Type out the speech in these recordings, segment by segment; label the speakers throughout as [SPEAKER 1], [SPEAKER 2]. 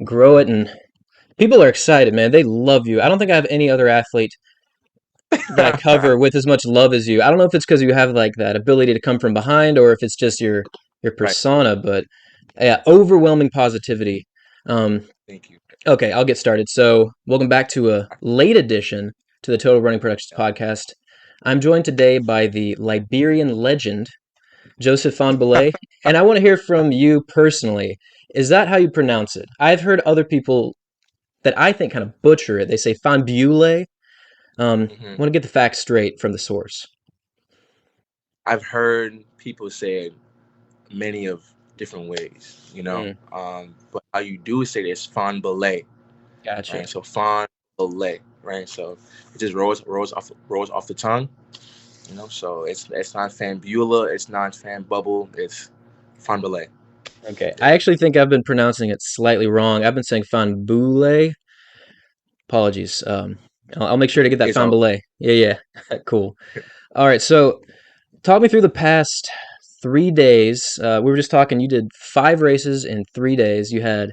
[SPEAKER 1] grow it, and people are excited, man. They love you. I don't think I have any other athlete that I cover with as much love as you. I don't know if it's because you have like that ability to come from behind, or if it's just your
[SPEAKER 2] Right.
[SPEAKER 1] persona, but yeah, overwhelming positivity. Um,
[SPEAKER 2] Thank you.
[SPEAKER 1] okay, I'll get started. So, welcome back to a late edition to the Total Running Productions
[SPEAKER 2] Yeah.
[SPEAKER 1] podcast. I'm joined today by the Liberian legend, Joseph Fahnbulleh, and I want to hear from you personally. Is that how you pronounce it? I've heard other people that I think kind of butcher it. They say Fahnbulleh.
[SPEAKER 2] Hmm.
[SPEAKER 1] Want to get the facts straight from the source.
[SPEAKER 2] I've heard people say it many of different ways,
[SPEAKER 1] Mm,
[SPEAKER 2] but how you do say it is fond belay,
[SPEAKER 1] gotcha.
[SPEAKER 2] right? So fond belay, right? So it just rolls off the tongue, So it's not fanbula, it's not fan bubble, it's fond belay.
[SPEAKER 1] Okay. I
[SPEAKER 2] Yeah.
[SPEAKER 1] actually think I've been pronouncing it slightly wrong. I've been saying Fahnbulleh. Apologies. I'll make sure to get that
[SPEAKER 2] It's all
[SPEAKER 1] Fahnbulleh. Yeah, yeah. Cool. All right. So, talk me through the past 3 days. We were just talking. You did 5 races in 3 days. You had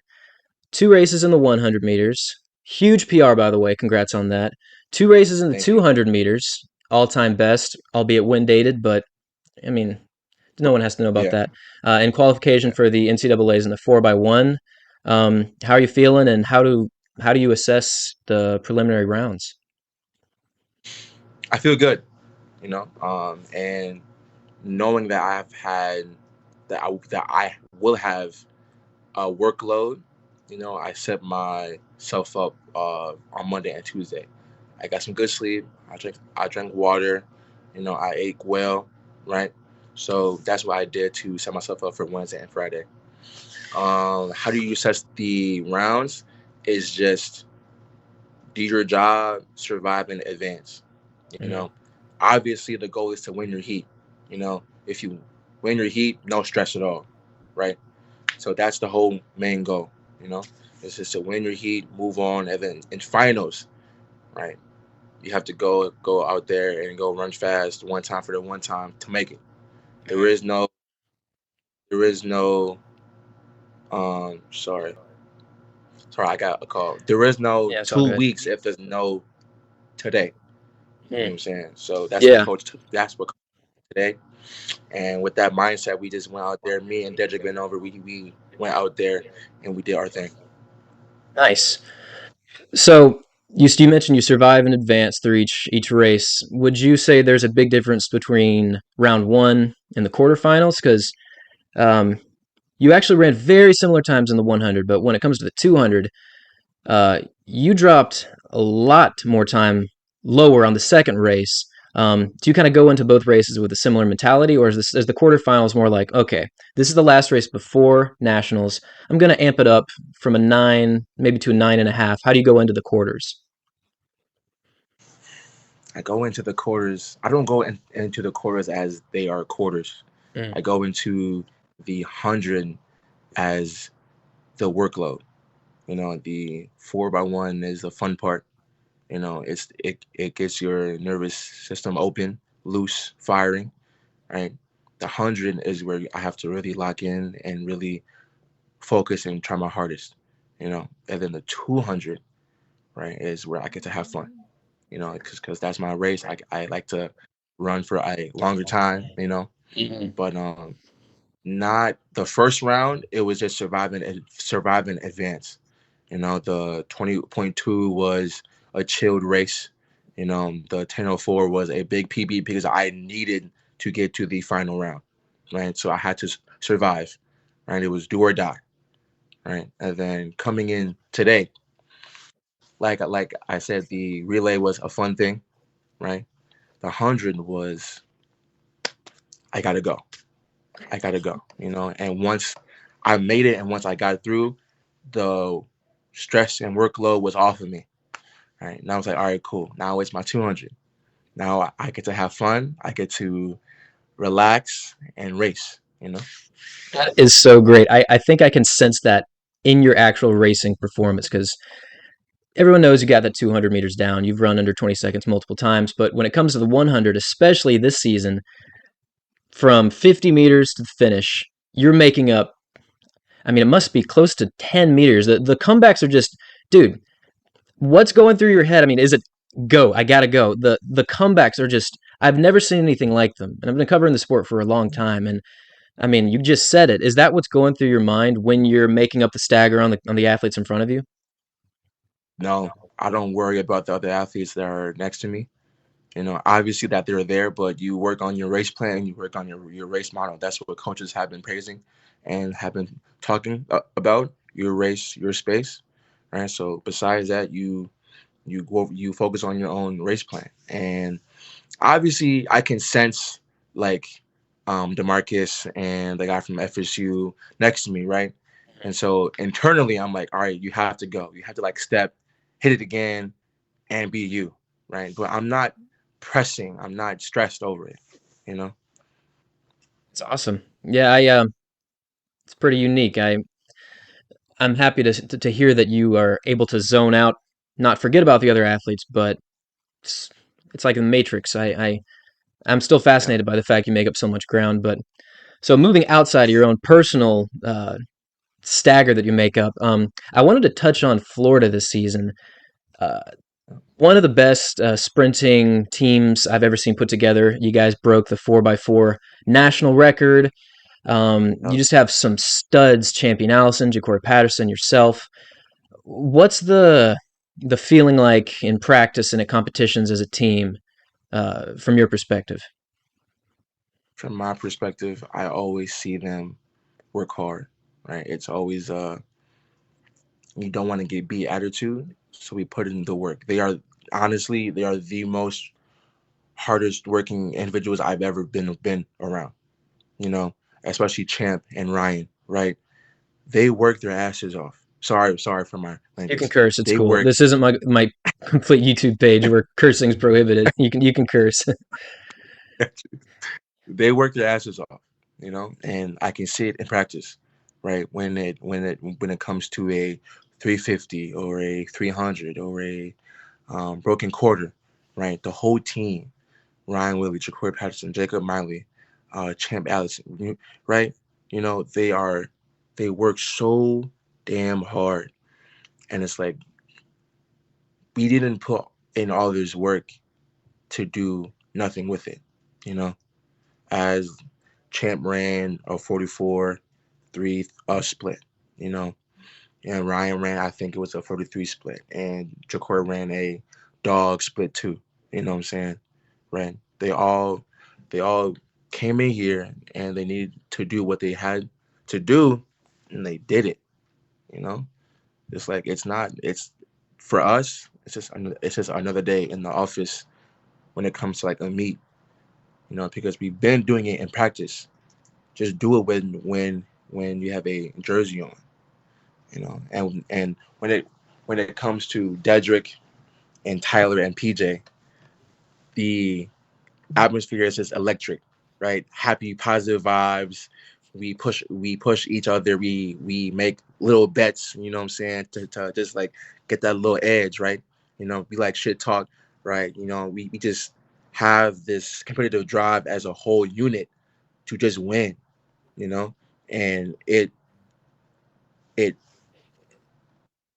[SPEAKER 1] 2 races in the 100 meters. Huge PR, by the way. Congrats on that. 2 races in the
[SPEAKER 2] thank you.
[SPEAKER 1] 200 meters. All time best, albeit wind dated, but I mean, no one has to know about
[SPEAKER 2] Yeah,
[SPEAKER 1] that. And qualification
[SPEAKER 2] yeah.
[SPEAKER 1] for the NCAA's in the 4x1. How are you feeling, and how do you assess the preliminary rounds?
[SPEAKER 2] I feel good, and knowing that I will have a workload. I set myself up on Monday and Tuesday. I got some good sleep. I drank water. I ate well, right? So that's what I did to set myself up for Wednesday and Friday. How do you assess the rounds? Is just do your job, survive, and advance. You
[SPEAKER 1] Mhm.
[SPEAKER 2] know, Obviously the goal is to win your heat. If you win your heat, no stress at all, right? So that's the whole main goal. You know, it's just to win your heat, move on, and then in finals, right? You have to go out there and go run fast one time for the one time to make it. There
[SPEAKER 1] Mhm.
[SPEAKER 2] is no there is no sorry, I got a call. There is no
[SPEAKER 1] Yeah, it's all
[SPEAKER 2] two
[SPEAKER 1] good.
[SPEAKER 2] weeks if there's no today. You know
[SPEAKER 1] Mm.
[SPEAKER 2] what I'm saying? So that's what
[SPEAKER 1] Yeah,
[SPEAKER 2] coach that's what today. And with that mindset, we just went out there. Me and Dedrick been over. We went out there and we did our thing.
[SPEAKER 1] nice. So you mentioned you survive and advance through each race. Would you say there's a big difference between round one and the quarterfinals? Because um, you actually ran very similar times in the 100, but when it comes to the 200, you dropped a lot more time lower on the second race. Do you kind of go into both races with a similar mentality, or is the quarterfinals more like, okay, this is the last race before nationals. I'm going to amp it up from a 9, maybe to a 9.5. How do you go into the quarters?
[SPEAKER 2] I go into the quarters. I don't go into the quarters as they are quarters.
[SPEAKER 1] Mm,
[SPEAKER 2] I go into the 100 as the workload. The 4x1 is the fun part. It gets your nervous system open, loose, firing. Right. The 100 is where I have to really lock in and really focus and try my hardest. And then the 200, right, is where I get to have fun. Because that's my race. I like to run for a longer time.
[SPEAKER 1] mhm.
[SPEAKER 2] But not the first round. It was just surviving advance. The 20.2 was a chilled race. The 10:04 was a big PB because I needed to get to the final round, right? So I had to survive, right? It was do or die, right? And then coming in today, like I said, the relay was a fun thing, right? The 100 was I gotta go. I gotta go. And once I made it and once I got through, the stress and workload was off of me. Right. And I was like, all right, cool. Now it's my 200. Now I get to have fun. I get to relax and race.
[SPEAKER 1] That is so great. I think I can sense that in your actual racing performance because everyone knows you got that 200 meters down. You've run under 20 seconds multiple times, but when it comes to the 100, especially this season, from 50 meters to the finish, you're making up I mean, it must be close to 10 meters. The comebacks are just, dude, what's going through your head? I mean, is it go? I gotta go. The comebacks are just, I've never seen anything like them. And I've been covering the sport for a long time. And I mean, you just said it. Is that what's going through your mind when you're making up the stagger on the athletes in front of you?
[SPEAKER 2] No, I don't worry about the other athletes that are next to me. Obviously that they're there, but you work on your race plan, you work on your race model. That's what coaches have been praising and have been talking about your race, your space, right? So besides that, you focus on your own race plan, and obviously I can sense like Demarcus and the guy from FSU next to me, right? And so internally, I'm like, all right, you have to go. You have to like step, hit it again, and be you, right? But I'm not pressing. I'm not stressed over it, you know.
[SPEAKER 1] It's awesome. Yeah, it's pretty unique. I'm happy to hear that you are able to zone out, not forget about the other athletes, but it's, it's like a matrix. I'm still
[SPEAKER 2] Yeah.
[SPEAKER 1] fascinated by the fact you make up so much ground. But so moving outside of your own personal stagger that you make up, I wanted to touch on Florida this season. Uh, One of the best sprinting teams I've ever seen put together. You guys broke the 4x4 national record. You
[SPEAKER 2] Yep.
[SPEAKER 1] just have some studs: Champion Allison, Ja'Cory Patterson, yourself. What's the feeling like in practice and at competitions as a team, from your perspective?
[SPEAKER 2] From my perspective, I always see them work hard, right? It's always you don't want to get beat attitude, so we put in the work. They are honestly they are the most hardest working individuals I've ever been around. You know, especially Champ and Ryan, right? They work their asses off. Sorry for my
[SPEAKER 1] You can
[SPEAKER 2] language.
[SPEAKER 1] curse. It's
[SPEAKER 2] They
[SPEAKER 1] cool.
[SPEAKER 2] work
[SPEAKER 1] This isn't my complete YouTube page where cursing's prohibited. You can curse.
[SPEAKER 2] they work their asses off, and I can see it in practice, right? When it comes to a 350 or a 300 or a broken quarter, right? The whole team, Ryan Willie, Ja'Cory Patterson, Jacob Miley, Champ Allison, right? They work so damn hard, and it's like we didn't put in all this work to do nothing with it, you know. As Champ ran a 44-3 split, you know, and Ryan ran, I think it was a 43 split, and Ja'Cory ran a dog split too. You know what I'm saying? Right? They all came in here and they needed to do what they had to do, and they did it. You know, it's like it's not. It's for us. It's just another day in the office when it comes to like a meet. Because we've been doing it in practice. Just do it when you have a jersey on. And when it comes to Dedrick and Tyler and PJ, the atmosphere is just electric, right? Happy, positive vibes. We push each other. We make little bets, you know what I'm saying, to just like get that little edge, right? We like shit talk, right? We just have this competitive drive as a whole unit to just win, you know, and it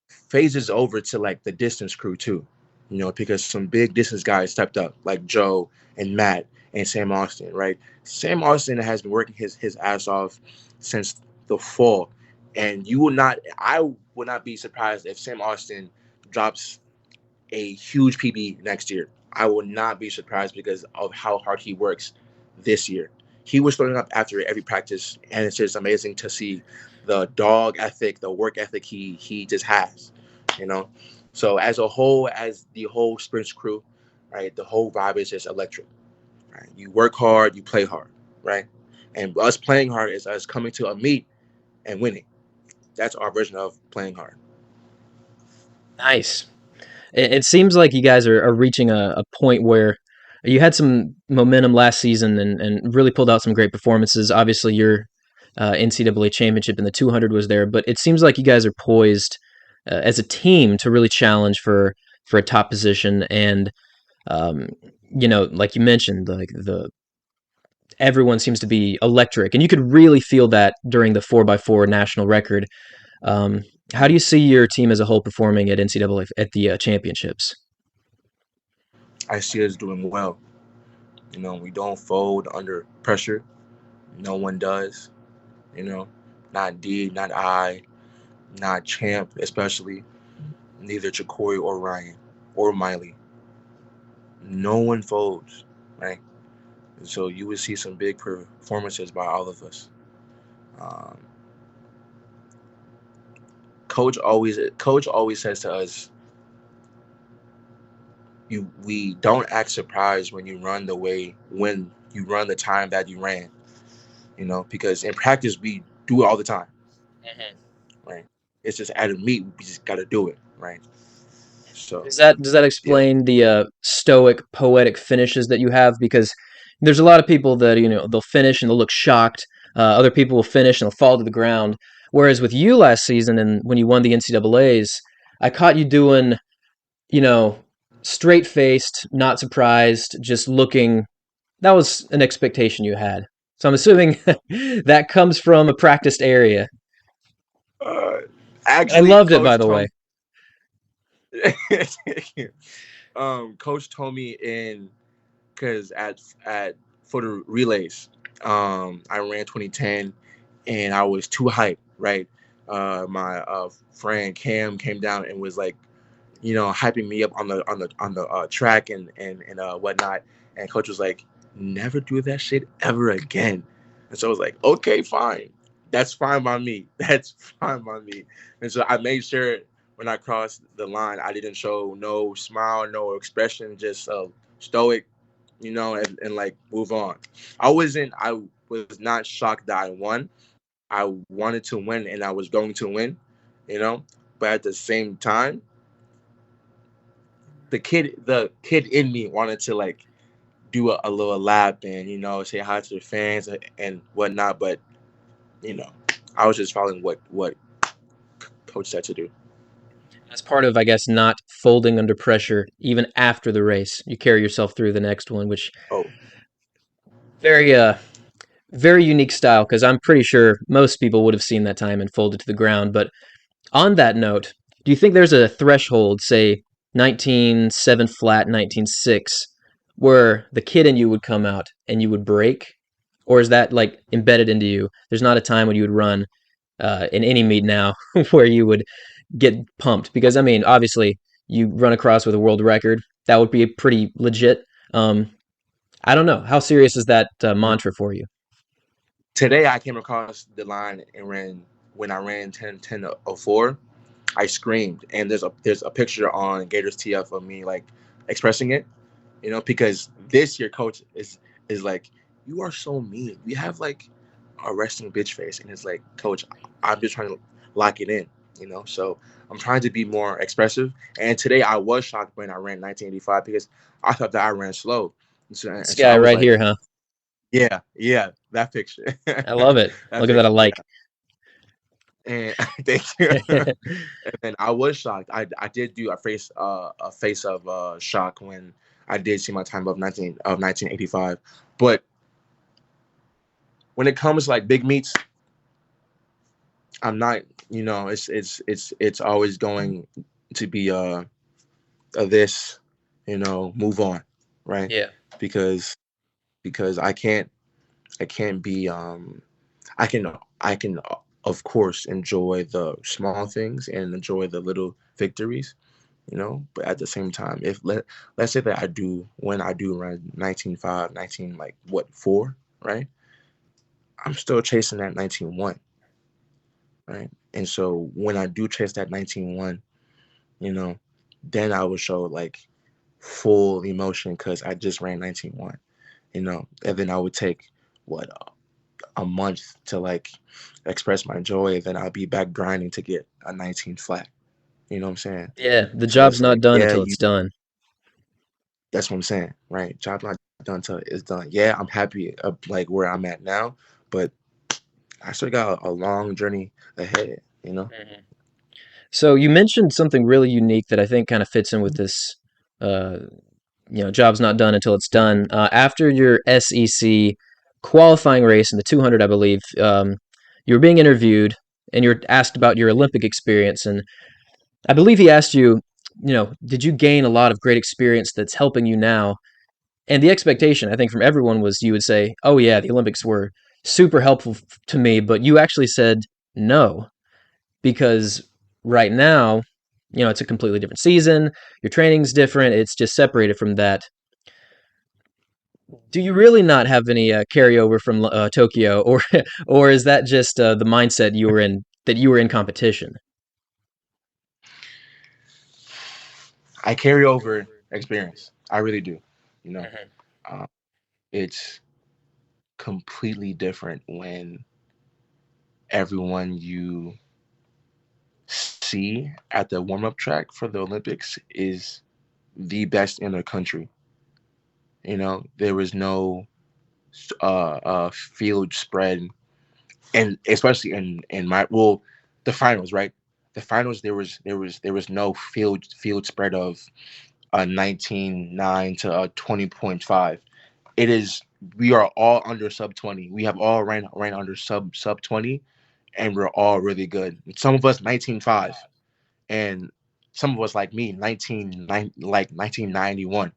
[SPEAKER 2] phases over to like the distance crew too, because some big distance guys stepped up, like Joe and Matt and Sam Austin, right? Sam Austin has been working his ass off since the fall, and I would not be surprised if Sam Austin drops a huge PB next year. I will not be surprised because of how hard he works this year. He was throwing up after every practice, and it's just amazing to see the dog ethic, the work ethic he just has, you know. So as a whole, as the whole Sprints crew, right, the whole vibe is just electric. Right, you work hard, you play hard, right, and us playing hard is us coming to a meet and winning. That's our version of playing hard.
[SPEAKER 1] Nice. It seems like you guys are reaching a point where you had some momentum last season and really pulled out some great performances. Obviously, your NCAA championship in the 200 was there, but it seems like you guys are poised as a team to really challenge for a top position. And um, like you mentioned, like the everyone seems to be electric, and you could really feel that during the 4x4 national record. Um, how do you see your team as a whole performing at NCAA at the championships?
[SPEAKER 2] I see us doing well. We don't fold under pressure. No one does. You know, not D, not I, not Champ, especially neither Chakori or Ryan or Miley. No one folds, right? And so you would see some big performances by all of us. Um, coach always says to us, we don't act surprised when you run the time that you ran. Because in practice we do it all the time, right? It's just at a meet we just got to do it, right? So
[SPEAKER 1] Does that
[SPEAKER 2] yeah.
[SPEAKER 1] explain the stoic, poetic finishes that you have? Because there's a lot of people that they'll finish and they'll look shocked. Other people will finish and they'll fall to the ground. Whereas with you last season and when you won the NCAA's, I caught you doing you know straight faced, not surprised, just looking. That was an expectation you had. So I'm assuming that comes from a practiced area.
[SPEAKER 2] uh,
[SPEAKER 1] I
[SPEAKER 2] Actually,
[SPEAKER 1] loved it, by the way.
[SPEAKER 2] coach told me in because at for the relays, I ran 2010, and I was too hyped, right? My friend Cam came down and was like, hyping me up on the track and whatnot. And coach was like, never do that shit ever again. And so I was like, okay, fine. That's fine by me. That's fine by me. And so I made sure when I crossed the line, I didn't show no smile, no expression, just stoic, and like move on. I was not shocked that I won. I wanted to win and I was going to win, you know, but at the same time, the kid in me wanted to like do a little lap and say hi to the fans and whatnot, but you know I was just following what coach said to do.
[SPEAKER 1] As part of, I guess, not folding under pressure even after the race. You carry yourself through the next one, which
[SPEAKER 2] Oh,
[SPEAKER 1] very very unique style because I'm pretty sure most people would have seen that time and folded to the ground. But on that note, do you think there's a threshold, say 19.7 flat, 19.6, where the kid in you would come out and you would break? Or is that like embedded into you? There's not a time when you would run in any meet now where you would get pumped because I mean, obviously, you run across with a world record. That would be pretty legit. Um, I don't know. How serious is that mantra for you?
[SPEAKER 2] today I came across the line and ran when I ran 10:10:04. I screamed, and there's a picture on Gators TF of me like expressing it, because this year coach is like, you are so mean. We have like a resting bitch face, and it's like, coach, I'm just trying to lock it in, So I'm trying to be more expressive. And today I was shocked when I ran 1985 because I thought that I ran slow,
[SPEAKER 1] This
[SPEAKER 2] and so I
[SPEAKER 1] guy
[SPEAKER 2] was
[SPEAKER 1] right here,
[SPEAKER 2] like,
[SPEAKER 1] huh?
[SPEAKER 2] yeah, yeah, that picture,
[SPEAKER 1] I love it.
[SPEAKER 2] that
[SPEAKER 1] I'll give that
[SPEAKER 2] picture,
[SPEAKER 1] a like.
[SPEAKER 2] and thank you. And then I was shocked. I did do a face of shock when I did see my time of 1985. But when it comes to like big meets, I'm not. It's always going to be a this, move on, right?
[SPEAKER 1] Yeah.
[SPEAKER 2] Because I can't be I can I can of course enjoy the small things and enjoy the little victories, but at the same time, if let's say that I do run 19.5, 19 like what 4, right? I'm still chasing that 19.1, right? And so when I do chase that 19.1, you know, then I will show like full emotion because I just ran 19.1, and then I would take what a month to like express my joy, and then I'll be back grinding to get a 19 flat. You know what I'm saying?
[SPEAKER 1] Yeah, the
[SPEAKER 2] So
[SPEAKER 1] job's
[SPEAKER 2] it's
[SPEAKER 1] not
[SPEAKER 2] like,
[SPEAKER 1] done
[SPEAKER 2] yeah,
[SPEAKER 1] until it's done.
[SPEAKER 2] that's what I'm saying, right? Job not done until it's done. Yeah, I'm happy like where I'm at now, but I still got a long journey ahead.
[SPEAKER 1] Mhm. So you mentioned something really unique that I think kind of fits in with this. Uh, job's not done until it's done. After your SEC qualifying race in the 200, I believe. You were being interviewed, and you're asked about your Olympic experience, and I believe he asked you, did you gain a lot of great experience that's helping you now? And the expectation, I think, from everyone was you would say, "Oh yeah, the Olympics were super helpful to me," but you actually said no because right now, it's a completely different season. Your training's different. It's just separated from that. Do you really not have any carryover from Tokyo, or or is that just the mindset you were in that you were in competition?
[SPEAKER 2] I carry over experience. I really do. You know,
[SPEAKER 1] Mhm.
[SPEAKER 2] uh, it's completely different when everyone you see at the warm up track for the Olympics is the best in their country. There was no field spread, and especially in my the finals, right? The finals there was no field spread of 19.9 to 20.5. It is we are all under sub 20. We have all ran under sub 20, and we're all really good. Some of us 19.5, and some of us like me 1991.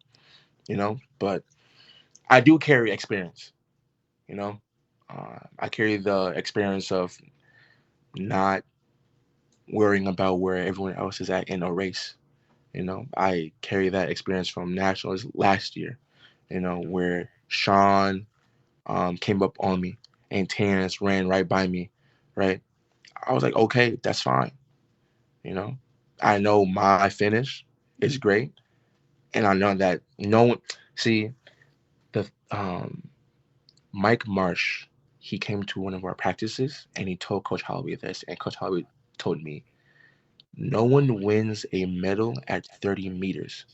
[SPEAKER 2] But I do carry experience. You know, I carry the experience of not worrying about where everyone else is at in a race. I carry that experience from nationals last year. Where Sean came up on me and Terrance ran right by me, right? I was like, okay, that's fine. You know, I know my finish is great, and I know that no one. See the Mike Marsh. He came to one of our practices and he told Coach Holloway this, and Coach Holloway told me, no one wins a medal at 30 meters.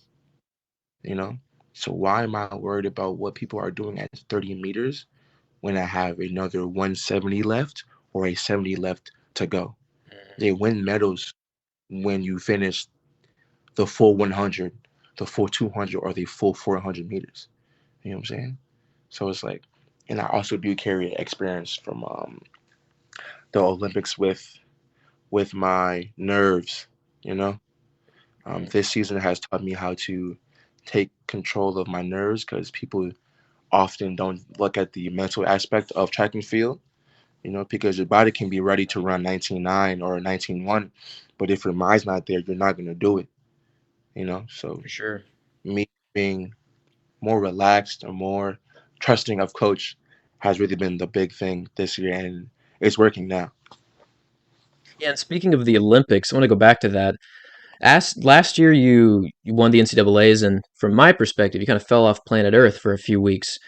[SPEAKER 2] You know, so why am I worried about what people are doing at 30 meters when I have another 170 left or a 70 left to go? They win medals when you finish the full 100, the full 200, or the full 400 meters. You know what I'm saying? So it's like, and I also do carry experience from the Olympics with my nerves. You know,
[SPEAKER 1] Mhm.
[SPEAKER 2] this season has taught me how to take control of my nerves because people often don't look at the mental aspect of track and field. Because your body can be ready to run 19.9 or 19.1, but if your mind's not there, you're not going to do it. So
[SPEAKER 1] For sure.
[SPEAKER 2] me being more relaxed or more trusting of coach has really been the big thing this year, and it's working now.
[SPEAKER 1] Yeah, and speaking of the Olympics, I want to go back to that. Last year, you won the NCAA's, and from my perspective, you kind of fell off planet Earth for a few weeks.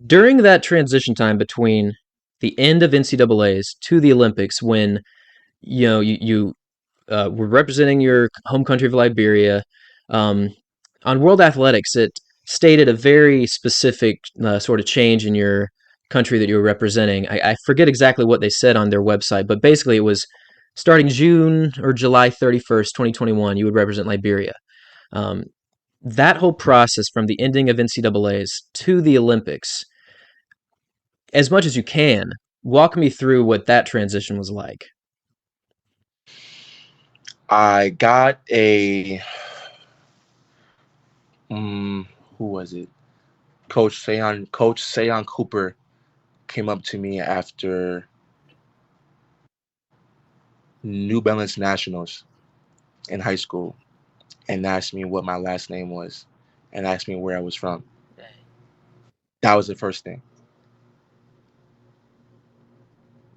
[SPEAKER 1] During that transition time between the end of NCAA's to the Olympics, when you were representing your home country of Liberia. Um, on World Athletics, it stated a very specific sort of change in your country that you were representing. I forget exactly what they said on their website, but basically it was starting June or July 31st, 2021, you would represent Liberia. Um, that whole process from the ending of NCAA's to the Olympics, as much as you can, walk me through what that transition was like.
[SPEAKER 2] I got a um, who was it? Coach Sayon Cooper came up to me after New Balance Nationals in high school and asked me what my last name was and asked me where I was from. That was the first thing.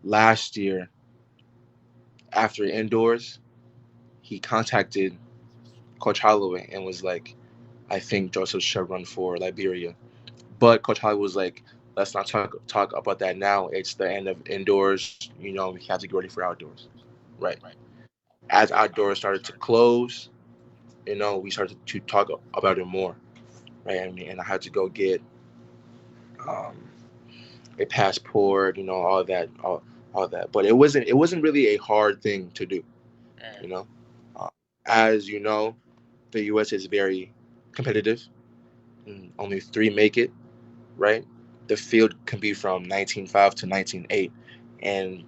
[SPEAKER 2] Last year, after indoors, he contacted Coach Holloway and was like, I think Joseph should run for Liberia. But Coach Holloway was like, let's not talk about that now. It's the end of indoors. We have to get ready for outdoors. Right. As outdoors started to close, we started to talk about it more. Right. And I had to go get um, a passport, all that. But it wasn't really a hard thing to do. You know, uh, as you know, the U.S. is very competitive. Only three make it, right? the field can be from 19.5 to 19.8, and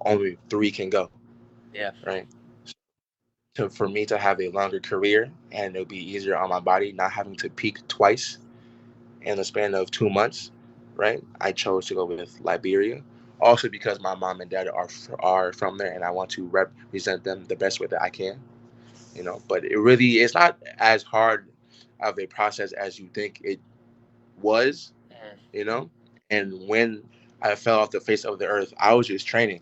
[SPEAKER 2] only three can go,
[SPEAKER 1] Yeah.
[SPEAKER 2] right? So for me to have a longer career and it'll be easier on my body, not having to peak twice in the span of 2 months, right? I chose to go with Liberia. Also because my mom and dad are from there, and I want to represent them the best way that I can. But it's not as hard of a process as you think it was.
[SPEAKER 1] Mhm.
[SPEAKER 2] You know, and when I fell off the face of the earth, I was just training.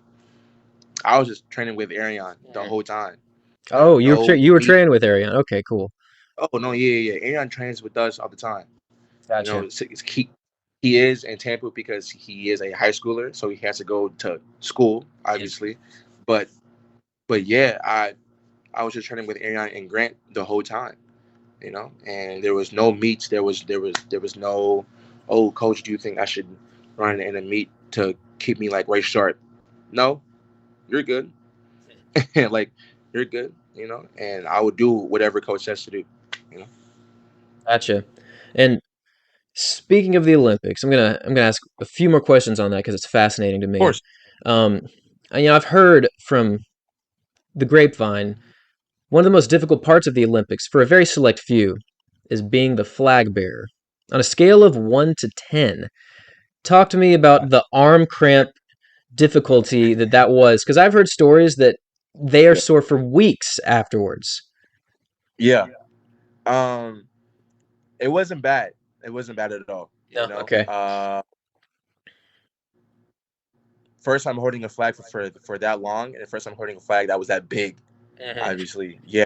[SPEAKER 2] I was just training with Arion the
[SPEAKER 1] Mhm.
[SPEAKER 2] whole time.
[SPEAKER 1] Oh,
[SPEAKER 2] No
[SPEAKER 1] you were
[SPEAKER 2] meet.
[SPEAKER 1] training with Ariane. Okay, cool.
[SPEAKER 2] Oh no, yeah. Arion trains with us all the time.
[SPEAKER 1] Gotcha.
[SPEAKER 2] He is in Tampa because he is a high schooler, so he has to go to school,
[SPEAKER 1] Yeah.
[SPEAKER 2] obviously. But yeah, I was just training with Arion and Grant the whole time, and there was no meets. There was no, oh, coach, do you think I should run in a meet to keep me like race sharp? No, you're good. Like you're good, and I would do whatever coach says to do, you know. Of
[SPEAKER 1] Gotcha. And speaking of the Olympics, I'm gonna ask a few more questions on that because it's fascinating to me.
[SPEAKER 2] course.
[SPEAKER 1] Um, I've heard from the grapevine one of the most difficult parts of the Olympics for a very select few is being the flag bearer. On a scale of 1 to 10, talk to me about the arm cramp difficulty that was, because I've heard stories that they are
[SPEAKER 2] Yeah.
[SPEAKER 1] sore for weeks afterwards.
[SPEAKER 2] Yeah. Um, it wasn't bad. It wasn't bad at all.
[SPEAKER 1] No, okay.
[SPEAKER 2] First time holding a flag for that long, and the first time holding a flag that was that big,
[SPEAKER 1] Hmm.
[SPEAKER 2] obviously. Yeah.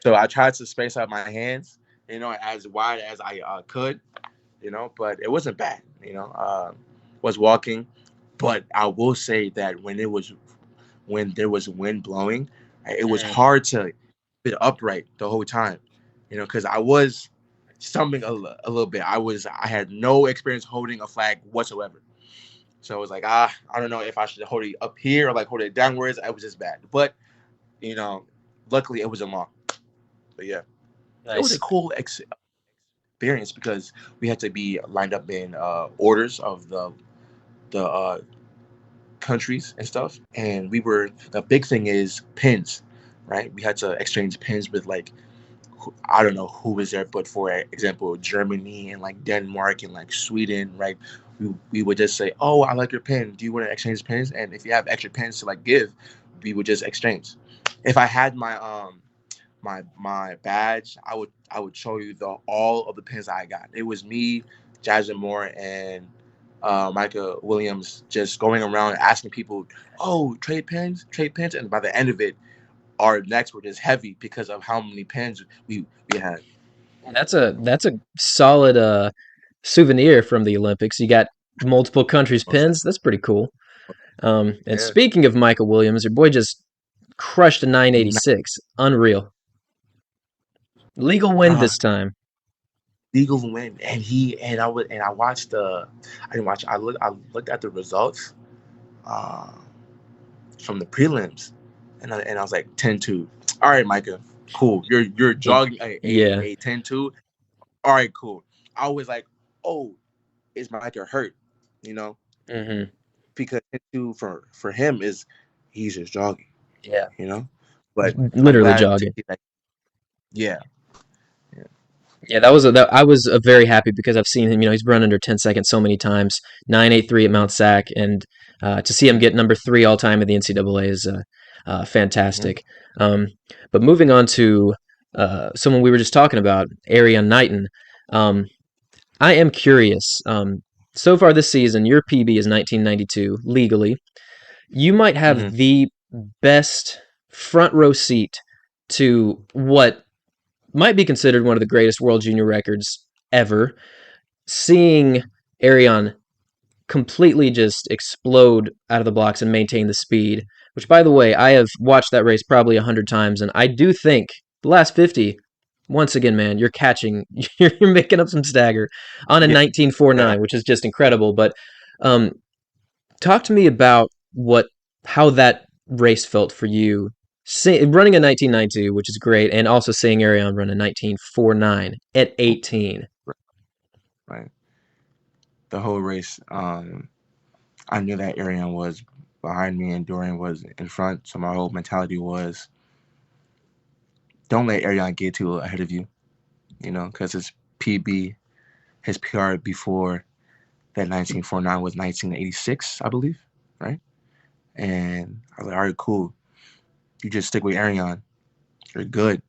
[SPEAKER 2] So I tried to space out my hands, as wide as I could, but it wasn't bad. Was walking, but I will say that when there was wind blowing, it was
[SPEAKER 1] Hmm.
[SPEAKER 2] hard to keep it upright the whole time, because I was stumbling a little bit. I had no experience holding a flag whatsoever. So it was like, I don't know if I should hold it up here or like hold it downwards. It was just bad. But, you know, luckily it wasn't long. But yeah, it was a
[SPEAKER 1] Nice.
[SPEAKER 2] cool experience because we had to be lined up in orders of the countries and stuff. And the big thing is pins, right? We had to exchange pins with like, I don't know who was there, but for example, Germany and like Denmark and like Sweden, right? We would just say, "Oh, I like your pen. Do you want to exchange pens?" And if you have extra pens to like give, we would just exchange. If I had my badge, I would show you the all of the pens I got. It was me, Jasmine Moore, and Micah Williams just going around asking people, "Oh, trade pens," and by the end of it, our necks were just heavy because of how many pens we had.
[SPEAKER 1] That's a solid souvenir from the Olympics. You got multiple countries'
[SPEAKER 2] Most
[SPEAKER 1] pins. That's pretty cool. And
[SPEAKER 2] yeah.
[SPEAKER 1] speaking of Michael Williams, your boy just crushed a 986. Unreal. Legal win
[SPEAKER 2] Uh,
[SPEAKER 1] this time.
[SPEAKER 2] Eagles win, and I watched I didn't watch. I looked at the results uh, from the prelims, and I was like 10-2. All right, Micah, cool. You're jogging
[SPEAKER 1] Yeah.
[SPEAKER 2] a 10-2. All right, cool. I was like, oh, is Micah hurt? You know,
[SPEAKER 1] Hmm.
[SPEAKER 2] because 10-2 for him is he's just jogging.
[SPEAKER 1] Yeah.
[SPEAKER 2] You know, but I'm
[SPEAKER 1] Literally
[SPEAKER 2] glad to
[SPEAKER 1] jogging.
[SPEAKER 2] see that. Yeah, yeah.
[SPEAKER 1] Yeah, I was very happy because I've seen him. He's run under 10 seconds so many times. 983 at Mount Sac, and to see him
[SPEAKER 2] Mm-hmm.
[SPEAKER 1] get number three all time in the NCAA is
[SPEAKER 2] Mm-hmm.
[SPEAKER 1] fantastic. Um, but moving on to someone we were just talking about, Arian Knighton. Um, I am curious. So far this season, your PB is 1992 legally. You might have
[SPEAKER 2] Mm-hmm.
[SPEAKER 1] the best front row seat to what might be considered one of the greatest world junior records ever. Seeing Arion completely just explode out of the blocks and maintain the speed, which, by the way, I have watched that race probably 100 times, and I do think the last 50, once again, man, you're catching, you're making up some stagger on a
[SPEAKER 2] Yeah.
[SPEAKER 1] 1949, which is just incredible. But um, talk to me about how that race felt for you. Running a 1992, which is great, and also seeing Arion run a 1949 at 18.
[SPEAKER 2] Right. the whole race. I knew that Arian was behind me and Dorian was in front. So my whole mentality was, don't let Arian get too ahead of you. Because his PB, his PR before that 1949 was 1986, I believe, right? And I was like, all right, cool. You just stick with Arian. You're good.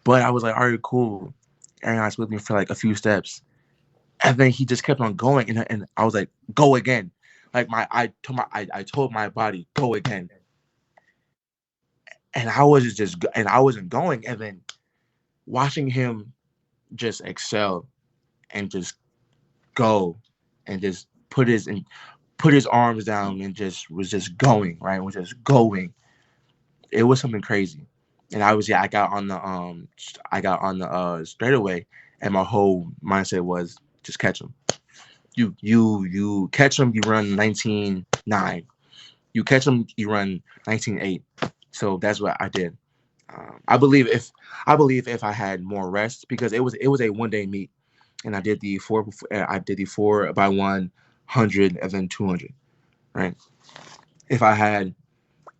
[SPEAKER 2] But I was like, all right, cool. Arian's with me for like a few steps. And then he just kept on going. And I was like, go again. Like I told my body, go again. And I wasn't going. And then watching him just excel and just go and just put his arms down and just was just going, right? Was just going. It was something crazy. And obviously I got on the straightaway and my whole mindset was just catch him. You catch him, you run 19.9. You catch him, you run 19.8. So that's what I did. I believe if I had more rest, because it was a 1 day meet, and I did the 4x100 and then 200, right? If I had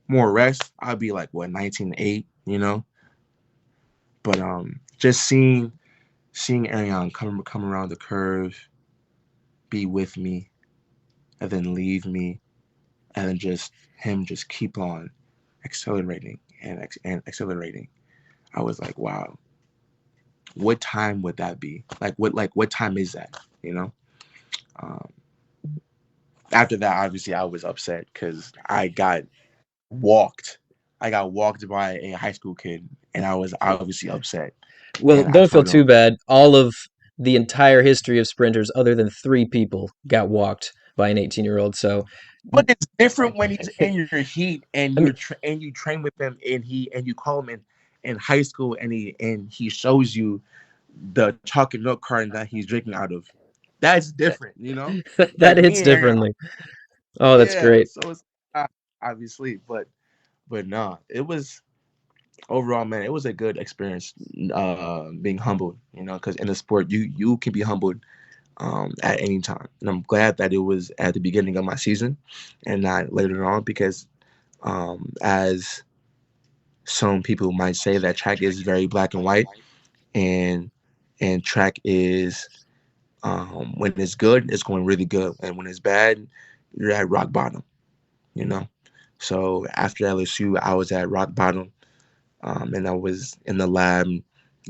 [SPEAKER 2] more rest, I'd be like what 19.8. But just seeing Ariane come around the curve, be with me, and then leave me, and then just him just keep on accelerating and accelerating. I was like, wow, what time would that be? What time is that? You know. Um, After that, obviously, I was upset because walked. I got walked by a high school kid, and I was obviously upset.
[SPEAKER 1] Well,
[SPEAKER 2] And I
[SPEAKER 1] don't feel
[SPEAKER 2] told
[SPEAKER 1] too
[SPEAKER 2] him,
[SPEAKER 1] bad. All of the entire history of sprinters, other than three people, got walked by an 18-year-old. So,
[SPEAKER 2] but it's different when he's in your heat and
[SPEAKER 1] I mean,
[SPEAKER 2] you train with him and you call him in high school and he shows you the chocolate milk carton that he's drinking out of. That's different.
[SPEAKER 1] that
[SPEAKER 2] Like me
[SPEAKER 1] hits
[SPEAKER 2] and Aaron,
[SPEAKER 1] differently. Oh, that's
[SPEAKER 2] yeah.
[SPEAKER 1] great.
[SPEAKER 2] So it's obviously, but nah, it was overall, man. It was a good experience. Being humbled, because in the sport, you can be humbled at any time, and I'm glad that it was at the beginning of my season and not later on, because as some people might say, that track is very black and white, and track is when it's good, it's going really good, and when it's bad, you're at rock bottom. You know. So after LSU, I was at rock bottom, and I was in the lab,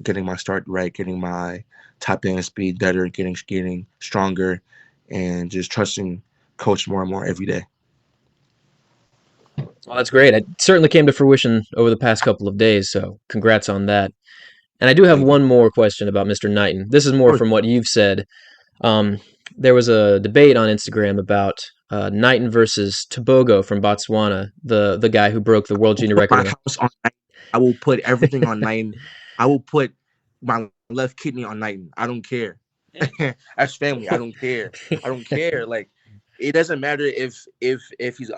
[SPEAKER 2] getting my start right, getting my top end speed better, getting stronger, and just trusting coach more and more every day.
[SPEAKER 1] Well, that's great. It certainly came to fruition over the past couple of days. So, congrats on that. And I do have
[SPEAKER 2] Thank you.
[SPEAKER 1] one more question about Mr. Knighton. This is
[SPEAKER 2] Of
[SPEAKER 1] more
[SPEAKER 2] course,
[SPEAKER 1] from what you've said. Um, there was a debate on Instagram about Knighton versus Tobogo from Botswana, the guy who broke the world
[SPEAKER 2] I will
[SPEAKER 1] junior
[SPEAKER 2] put
[SPEAKER 1] record
[SPEAKER 2] my
[SPEAKER 1] in a
[SPEAKER 2] house on Knighton. I will put everything on Knighton. I will put my left kidney on Knighton. I don't care. That's family. I don't care. I don't care. Like it doesn't matter if he's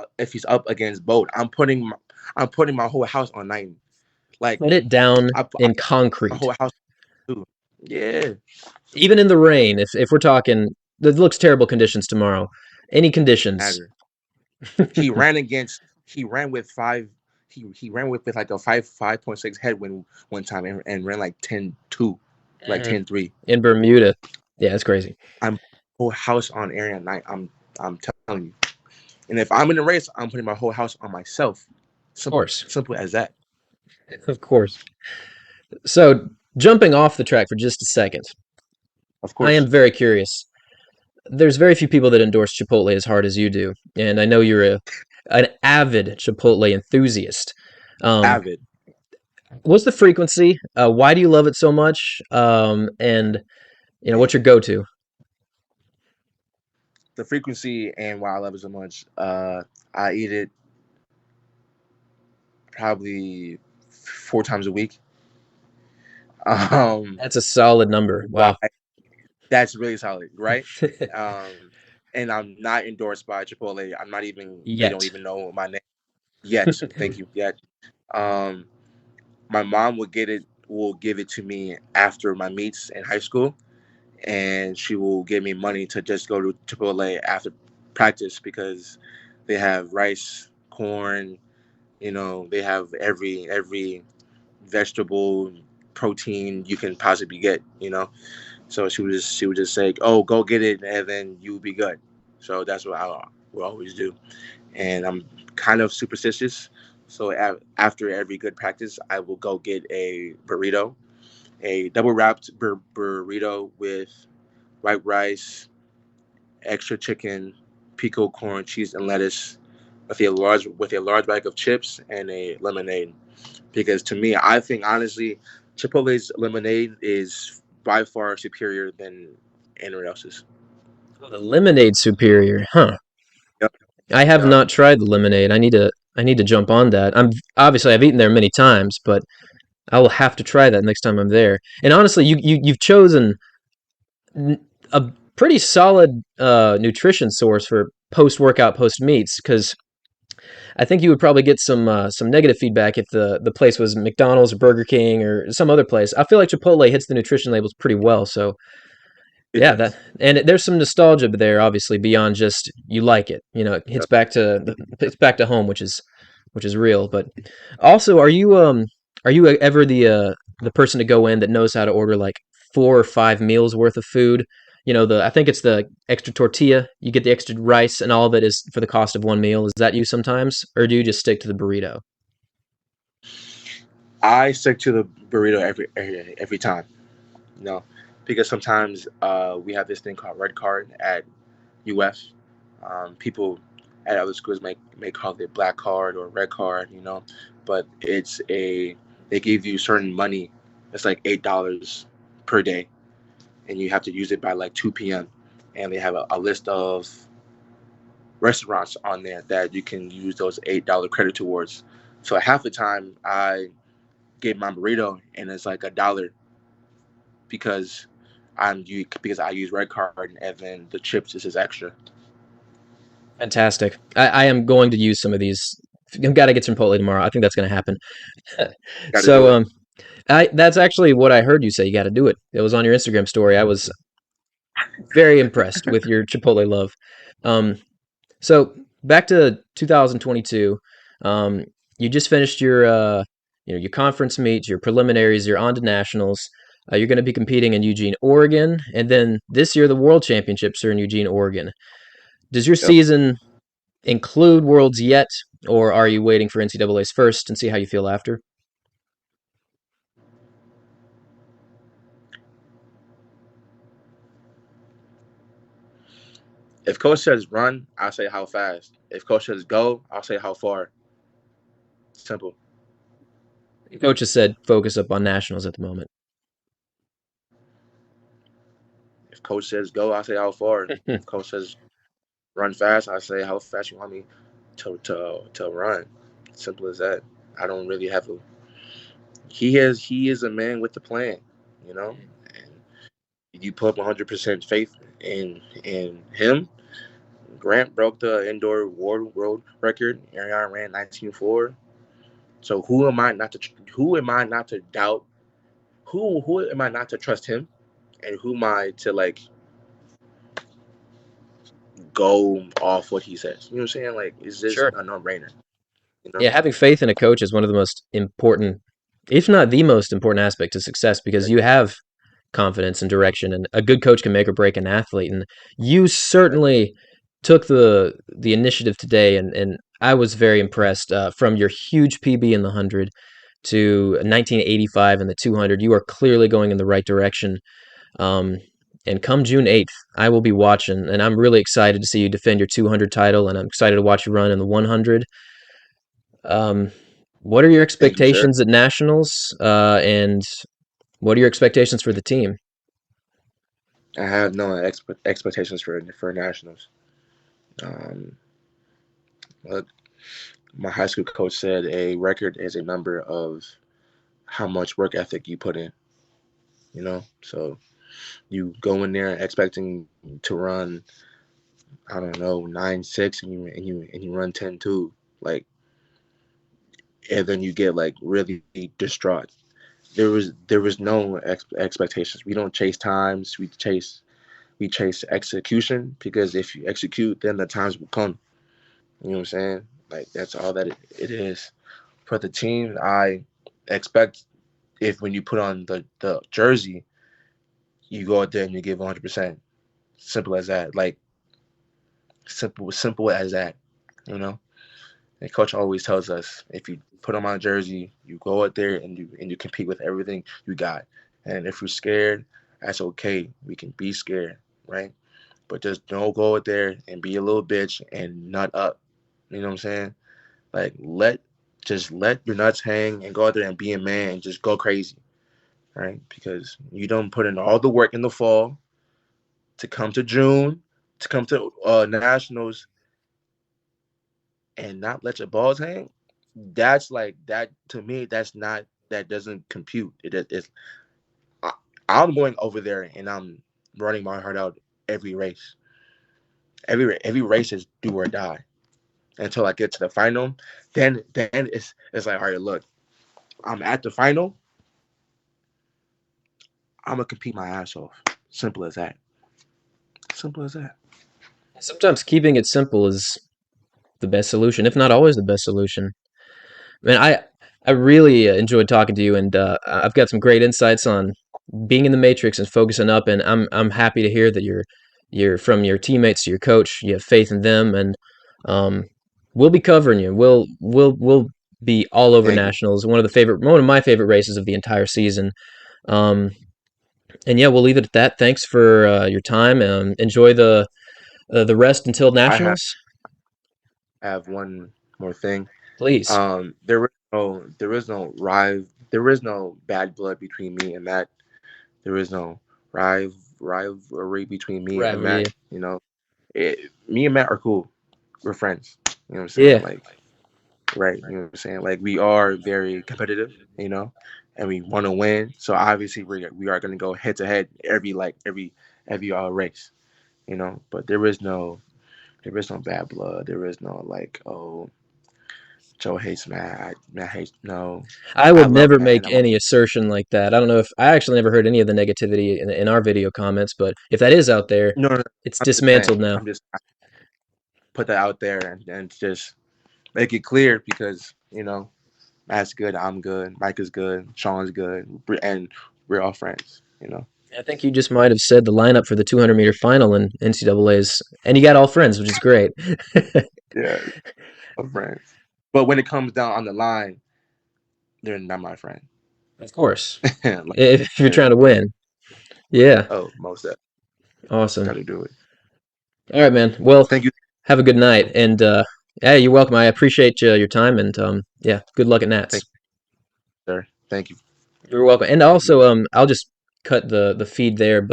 [SPEAKER 2] up against both. I'm putting my whole house on Knighton. Like
[SPEAKER 1] put it down
[SPEAKER 2] I
[SPEAKER 1] in
[SPEAKER 2] my
[SPEAKER 1] concrete,
[SPEAKER 2] whole house too. Yeah,
[SPEAKER 1] even in the rain. If we're talking, it looks terrible conditions tomorrow. Any conditions,
[SPEAKER 2] matter. He ran with five. He ran with like a 5.6 headwind one time and ran like 10-2, like
[SPEAKER 1] Mhm.
[SPEAKER 2] 10-3.
[SPEAKER 1] In Bermuda. Yeah, it's crazy.
[SPEAKER 2] I'm whole house on Aaron at night. I'm telling you. And if I'm in the race, I'm putting my whole house on myself.
[SPEAKER 1] Of course,
[SPEAKER 2] Simple as that.
[SPEAKER 1] of course. So jumping off the track for just a second,
[SPEAKER 2] Of
[SPEAKER 1] I am
[SPEAKER 2] course.
[SPEAKER 1] very curious. There's very few people that endorse Chipotle as hard as you do, and I know you're an avid Chipotle enthusiast. Um,
[SPEAKER 2] Avid.
[SPEAKER 1] what's the frequency? Why do you love it so much? And what's
[SPEAKER 2] Man.
[SPEAKER 1] your go-to?
[SPEAKER 2] The frequency and why I love it so much. I eat it probably 4 times a week. Um,
[SPEAKER 1] That's a solid number.
[SPEAKER 2] why
[SPEAKER 1] Wow.
[SPEAKER 2] that's really solid, right? Um, and I'm not endorsed by Chipotle. I'm not even. They don't
[SPEAKER 1] Yet.
[SPEAKER 2] even know my name yet. Thank you. Yet. Um, my mom will give it to me after my meets in high school, and she will give me money to just go to Chipotle after practice because they have rice, corn. They have every vegetable protein you can possibly get. So she would just say, "Oh, go get it, and then you'll be good." So that's what I will always do. And I'm kind of superstitious. So after every good practice, I will go get a burrito, a double wrapped burrito with white rice, extra chicken, pico corn, cheese, and lettuce, with a large bag of chips and a lemonade. Because to me, I think honestly, Chipotle's lemonade is by far superior than anyone else's.
[SPEAKER 1] Oh, the lemonade superior, huh?
[SPEAKER 2] Yep.
[SPEAKER 1] I have
[SPEAKER 2] Yep.
[SPEAKER 1] not tried the lemonade. I need to jump on that. I've eaten there many times, but I will have to try that next time I'm there. And honestly, you've chosen a pretty solid nutrition source for post workout, post meets, because I think you would probably get some negative feedback if the place was McDonald's or Burger King or some other place. I feel like Chipotle hits the nutrition labels pretty well, so
[SPEAKER 2] It
[SPEAKER 1] yeah, that
[SPEAKER 2] does.
[SPEAKER 1] and there's some nostalgia there, obviously beyond just you like it. It hits
[SPEAKER 2] Yep.
[SPEAKER 1] back to home, which is real. But also, are you ever the person to go in that knows how to order like 4 or 5 meals worth of food? I think it's the extra tortilla. You get the extra rice, and all of it is for the cost of one meal. Is that you sometimes, or do you just stick to the burrito?
[SPEAKER 2] I stick to the burrito every time. You know, because sometimes we have this thing called red card at UF. People at other schools may call it black card or red card, but they give you certain money. It's like $8 per day, and you have to use it by like 2 p.m. And they have a list of restaurants on there that you can use those $8 credit towards. So half the time I get my burrito and it's like $1 because because I use red card and then the chips is just extra.
[SPEAKER 1] Fantastic. I am going to use some of these. I've got to get some Chipotle tomorrow. I think that's going to happen.
[SPEAKER 2] Got to do
[SPEAKER 1] So
[SPEAKER 2] it.
[SPEAKER 1] that's actually what I heard you say. You got to do it. It was on your Instagram story. I was very impressed with your Chipotle love. Um, so back to 2022. Um, you just finished your conference meet, your preliminaries. You're on to nationals. You're going to be competing in Eugene, Oregon, and then this year the World Championships are in Eugene, Oregon. Does your
[SPEAKER 2] Yep.
[SPEAKER 1] season include Worlds yet, or are you waiting for NCAA's first and see how you feel after?
[SPEAKER 2] If coach says run, I'll say how fast. If coach says go, I'll say how far. Simple.
[SPEAKER 1] Coach has said focus up on nationals at the moment.
[SPEAKER 2] If coach says go, I'll say how far. If coach says run fast, I say how fast you want me to run. Simple as that. I don't really have a. He is a man with a plan, you know, and you put 100% faith in him. Grant broke the indoor world record. Ariana ran 19.4. So who am I not to doubt? Who am I not to trust him? And who am I to like go off what he says? You know what I'm saying? Like, it's just
[SPEAKER 1] Sure.
[SPEAKER 2] a no brainer. You know?
[SPEAKER 1] Yeah, having faith in a coach is one of the most important, if not the most important aspect to success because you have confidence and direction, and a good coach can make or break an athlete. And you certainly took the initiative today, and I was very impressed from your huge PB in the 100 to 1985 in the 200. You are clearly going in the right direction. Um, and come June 8th, I will be watching, and I'm really excited to see you defend your 200 title, and I'm excited to watch you run in the 100. Um, what are your
[SPEAKER 2] Thank you, sir.
[SPEAKER 1] expectations at nationals, and what are your expectations for the team?
[SPEAKER 2] I have no expectations for nationals. Um, look, my high school coach said a record is a number of how much work ethic you put in. So you go in there expecting to run, I don't know, 9.6, and you run 10.2, like, and then you get like really distraught. there was no expectations. We don't chase times. We chase execution, because if you execute, then the times will come. You know what I'm saying? Like that's all that it is. For the team, I expect, if when you put on the jersey, you go out there and you give 100%. Simple as that. Like simple as that. You know. And coach always tells us, if you put on my jersey, you go out there and you compete with everything you got. And if you're scared, that's okay. We can be scared, right? But just don't go out there and be a little bitch and nut up. You know what I'm saying? Like let your nuts hang and go out there and be a man and just go crazy, right? Because you don't put in all the work in the fall to come to June, to come to nationals, and not let your balls hang. That's like that to me. That doesn't compute. It's I, I'm going over there and I'm running my heart out every race. Every race is do or die until I get to the final. Then it's like, all right, look, I'm at the final. I'm gonna compete my ass off. Simple as that. Simple as that.
[SPEAKER 1] Sometimes keeping it simple is the best solution, if not always the best solution. Man, I really enjoyed talking to you, and I've got some great insights on being in the matrix and focusing up. And I'm happy to hear that you're from your teammates to your coach. You have faith in them, and um, we'll be covering you. We'll be all over
[SPEAKER 2] Thank you.
[SPEAKER 1] nationals. One of my favorite races of the entire season. Um, and yeah, we'll leave it at that. Thanks for your time. Enjoy the rest until
[SPEAKER 2] I have
[SPEAKER 1] nationals,
[SPEAKER 2] have one more thing.
[SPEAKER 1] please.
[SPEAKER 2] There is no bad blood between me and Matt. There is no rivalry between me and Matt.
[SPEAKER 1] Rivalry.
[SPEAKER 2] Me and Matt are cool. We're friends. You know what I'm saying?
[SPEAKER 1] Yeah,
[SPEAKER 2] Like, right. You know what I'm saying? Like, we are very competitive. And we want to win. So obviously we are going to go head to head every race. But there is no bad blood. There is no like, oh, Joe hates Matt. Matt hates no.
[SPEAKER 1] I
[SPEAKER 2] I
[SPEAKER 1] would
[SPEAKER 2] love
[SPEAKER 1] never
[SPEAKER 2] Matt,
[SPEAKER 1] make
[SPEAKER 2] and I'm
[SPEAKER 1] any assertion like that. I don't know if I actually never heard any of the negativity in our video comments, but if that is out there,
[SPEAKER 2] no, no, no.
[SPEAKER 1] it's
[SPEAKER 2] I'm just saying.
[SPEAKER 1] dismantled now.
[SPEAKER 2] I'm just I put that out there and just make it clear, because Matt's good. I'm good. Mike is good. Sean's good, and we're all friends.
[SPEAKER 1] I think you just might have said the lineup for the 200-meter final in NCAA's, and you got all friends, which is great.
[SPEAKER 2] Yeah, all friends. But when it comes down on the line, they're not my friend.
[SPEAKER 1] Of course,
[SPEAKER 2] Like,
[SPEAKER 1] if you're trying
[SPEAKER 2] and
[SPEAKER 1] to win. Yeah,
[SPEAKER 2] oh, most definitely got
[SPEAKER 1] awesome.
[SPEAKER 2] to do it.
[SPEAKER 1] All right, man. Well,
[SPEAKER 2] Thank you.
[SPEAKER 1] have a good night, and yeah, you're welcome. I appreciate your time, and yeah, good luck at Nats.
[SPEAKER 2] Thank you, sir. Thank you.
[SPEAKER 1] You're welcome. And
[SPEAKER 2] Thank you.
[SPEAKER 1] also, I'll just cut the feed there, but